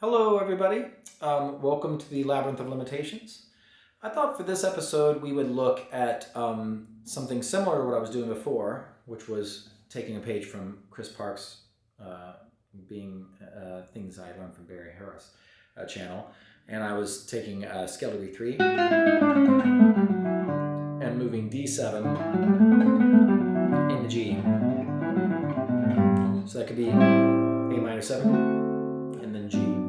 Hello, everybody. Welcome to the Labyrinth of Limitations. I thought for this episode we would look at something similar to what I was doing before, which was taking a page from Chris Park's being things I learned from Barry Harris channel, and I was taking scale degree 3 and moving D7 into G. So that could be A minor 7 and then G.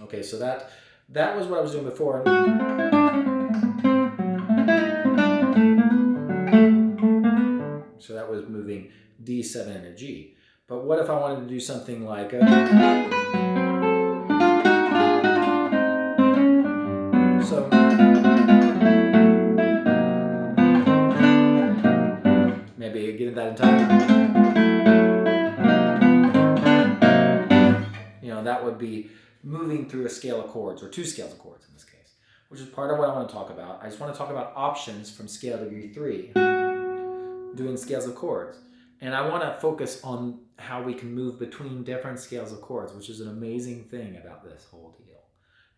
Okay, so that was what I was doing before. So that was moving D7 into G. But what if I wanted to do something like so maybe getting that in time. That would be moving through a scale of chords, or two scales of chords in this case, which is part of what I want to talk about. I just want to talk about options from scale degree 3, doing scales of chords. And I want to focus on how we can move between different scales of chords, which is an amazing thing about this whole deal.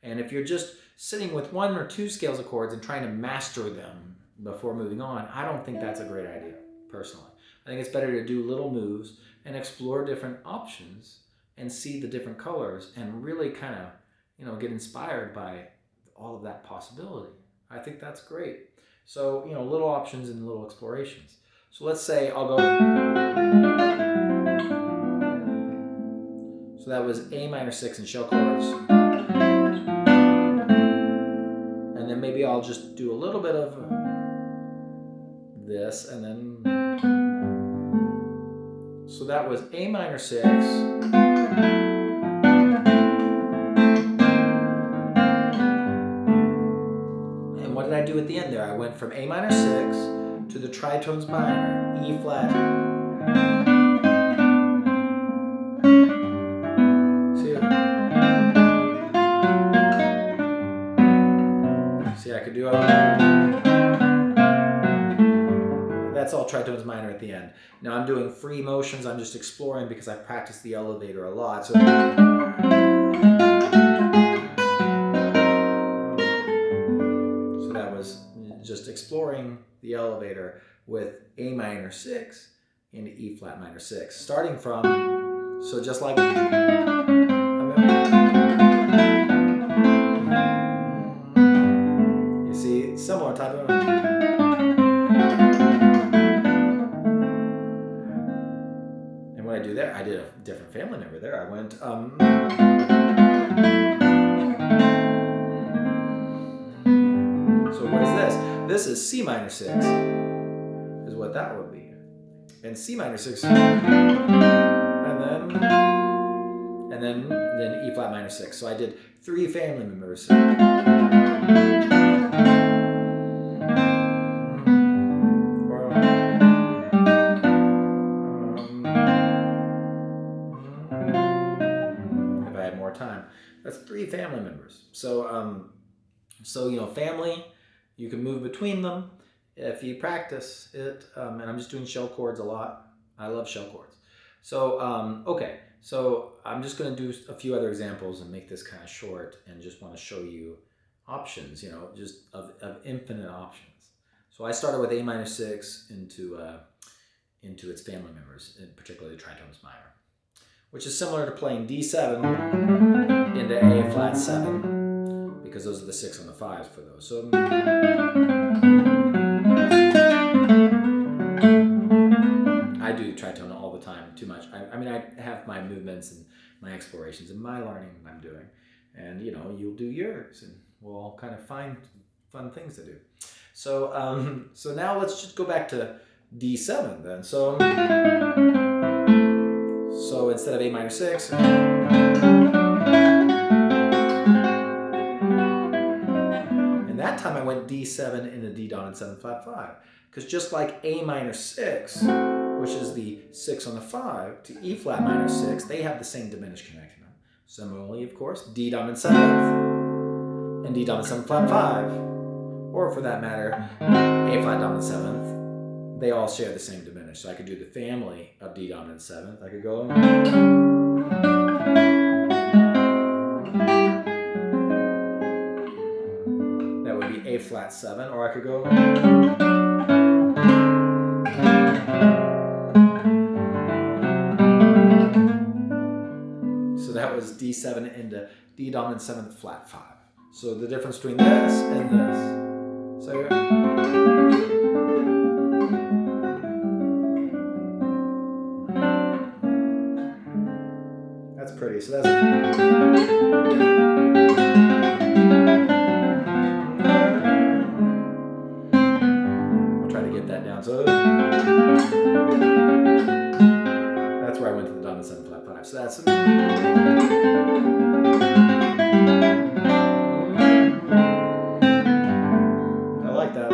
And if you're just sitting with one or two scales of chords and trying to master them before moving on, I don't think that's a great idea, personally. I think it's better to do little moves and explore different options and see the different colors and really kind of, get inspired by all of that possibility. I think that's great. So, little options and little explorations. So let's say I'll go. So that was A minor 6 in shell chords. And then maybe I'll just do a little bit of this and then. So that was A minor 6. And what did I do at the end there? I went from A minor 6 to the tritones minor, E flat. See, I could do that's all tritones minor at the end. Now I'm doing free motions. I'm just exploring because I practiced the elevator a lot. So that was just exploring the elevator with A minor 6 into E flat minor 6. Starting from, so just like, you see, similar type of. I do there, I did a different family member there. I went so what is this? This is C minor 6 is what that would be. And C minor 6 and then E flat minor 6. So I did 3 family members. Time. That's 3 family members. So family, you can move between them if you practice it. And I'm just doing shell chords a lot. I love shell chords. So okay. So I'm just going to do a few other examples and make this kind of short, and just want to show you options. Just of infinite options. So I started with A minor 6 into its family members, in particularly tritones minor, which is similar to playing D7 into A flat 7, because those are the 6 and the 5s for those. So I do tritone all the time, too much. I have my movements and my explorations and my learning I'm doing, and you'll do yours, and we'll all kind of find fun things to do. So so now let's just go back to D7 then. So instead of A minor 6, and that time I went D7 into D dominant 7 flat 5, because just like A minor 6, which is the 6 on the 5, to E flat minor 6, they have the same diminished connection. Similarly, of course, D dominant 7th and D dominant 7 flat 5, or for that matter, A flat dominant 7th. They all share the same diminished. So I could do the family of D dominant 7th. I could go. flat 7, or I could go. So that was D7 into D dominant 7th flat 5. So the difference between this and this. So that's pretty. So that's. I'll try to get that down. So that's where I went to the dominant 7 flat 5. So that's. I like that.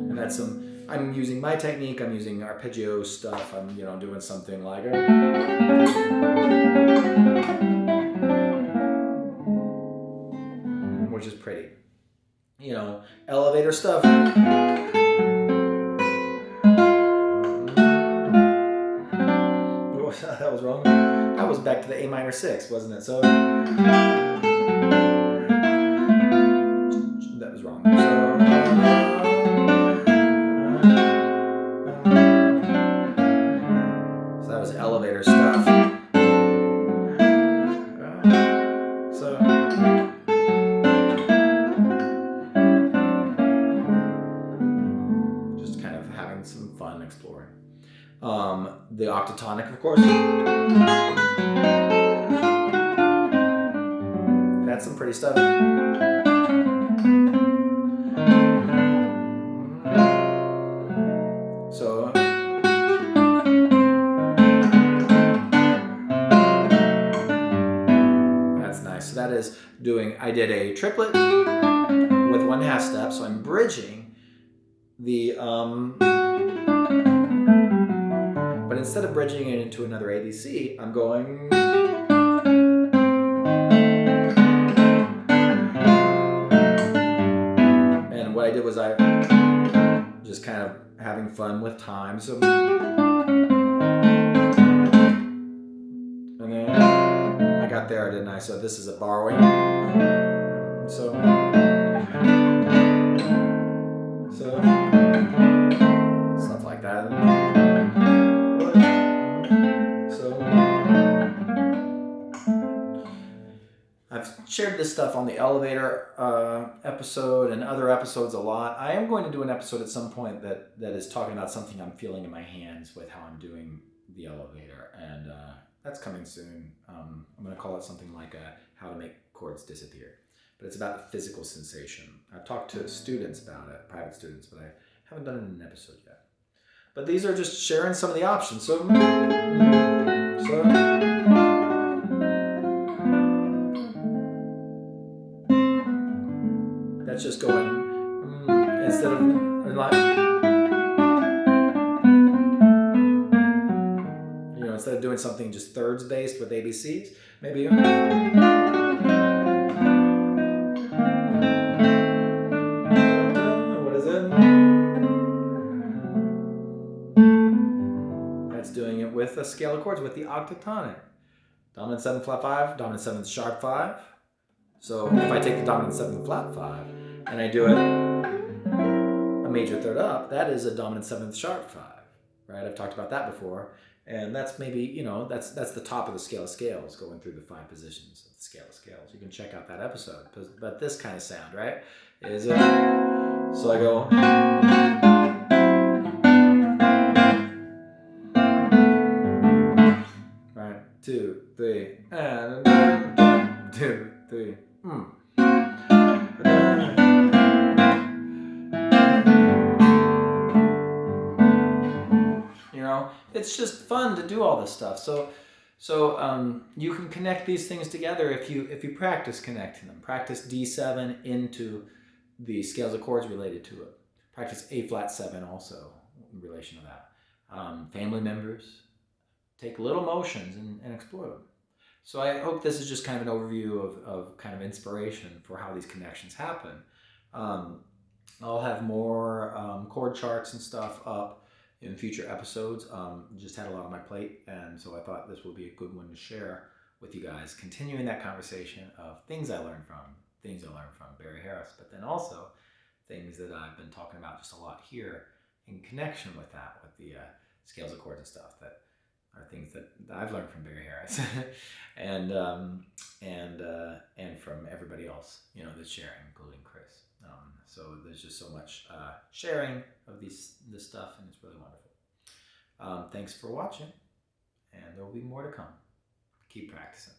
And that's some. I'm using my technique. I'm using arpeggio stuff. I'm doing something like a. Which is pretty. Elevator stuff. Oh, that was wrong. That was back to the A minor 6, wasn't it? So that was wrong. So that was elevator stuff. Some fun exploring. The octatonic, of course. That's some pretty stuff. So that's nice. So that is I did a triplet with 1/2 step, so I'm bridging the but instead of bridging it into another ABC, I'm going. And what I did was I just kind of having fun with time. So, and then I got there, didn't I? So this is a borrowing. So stuff like that. I've shared this stuff on the elevator episode and other episodes a lot. I am going to do an episode at some point that is talking about something I'm feeling in my hands with how I'm doing the elevator, and that's coming soon. I'm going to call it something like how to make chords disappear, but it's about the physical sensation. I've talked to students about it, private students, but I haven't done it in an episode yet. But these are just sharing some of the options. So that's just going instead of like instead of doing something just thirds based with ABCs, maybe what is it? That's doing it with a scale of chords with the octatonic. Dominant 7 flat 5, dominant 7 sharp 5. So if I take the dominant 7 flat 5 and I do it a major third up, that is a dominant 7th sharp 5, right? I've talked about that before, and that's maybe that's the top of the scale of scales, going through the 5 positions of the scale of scales. You can check out that episode. But this kind of sound, right, is so I go. Right, 2, 3, and 2, 3. It's just fun to do all this stuff. So you can connect these things together if you practice connecting them. Practice D7 into the scales of chords related to it. Practice A flat 7 also in relation to that. Family members, take little motions and explore them. So I hope this is just kind of an overview of kind of inspiration for how these connections happen. I'll have more chord charts and stuff up in future episodes. Just had a lot on my plate, and so I thought this would be a good one to share with you guys, continuing that conversation of things I learned from Barry Harris, but then also things that I've been talking about just a lot here in connection with that, with the scales of chords and stuff that are things that I've learned from Barry Harris and from everybody else, that's sharing, including Chris. So there's just so much sharing of this stuff, and it's really wonderful. Thanks for watching, and there will be more to come. Keep practicing.